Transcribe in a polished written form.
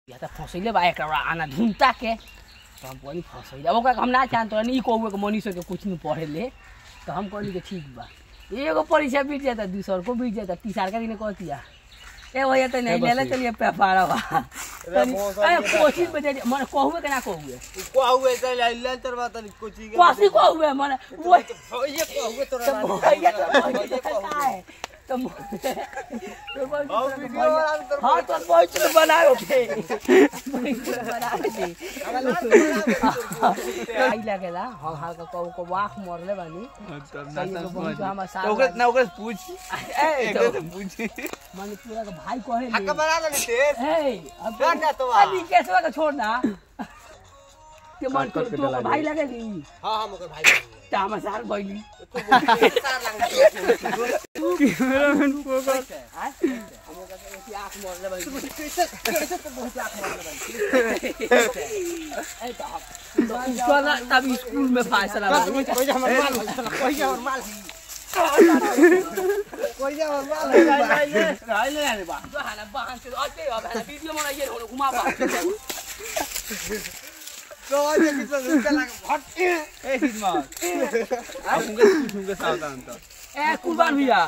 या त फसैले बा एकरा आना धुनता के तो हम कोनी फसैले अब ओकरा हम ना जानत नहीं कहू के मनीषो के कुछ नहीं पढ़ेले तो हम कहली के ठीक बा एगो परीक्षा बीत जाता दूसर को बीत जाता तीसर का दिन कहतिया ए भैया तो नहीं लेले चलिए पेपारा बा ए कोचिंग बजे मन कहू के ना कहू त ले तरवा त कोचिंग कोसी कहू मन वो ये कहू तोरा तो हाँ तो बहुत बनाओ थे आई लगेला हम हाल का को वाख मरले बानी ना ओकरे पूछ ए पूछ माने पूरा का भाई कहे हक बना ले तेज ए अब ना तो अली कैसे का छोड़ ना के मन तो भाई लगेली हां हम ओकर भाई तामसार भइली सार लागले कैमरामैन फोकस हम ओकर के आंख मरले बानी कैसे तो बहुत आंख मरले बानी ए तो तब स्कूल में फैसला कोई हमर माल कोई हमर माल ले ले बा बहाना बहान से आते अब वीडियो बनाइए घुमा बा तो ये कितना रुपया लगा हट ए हिजमा अब उनके सावधान तो ए कुर्बान भैया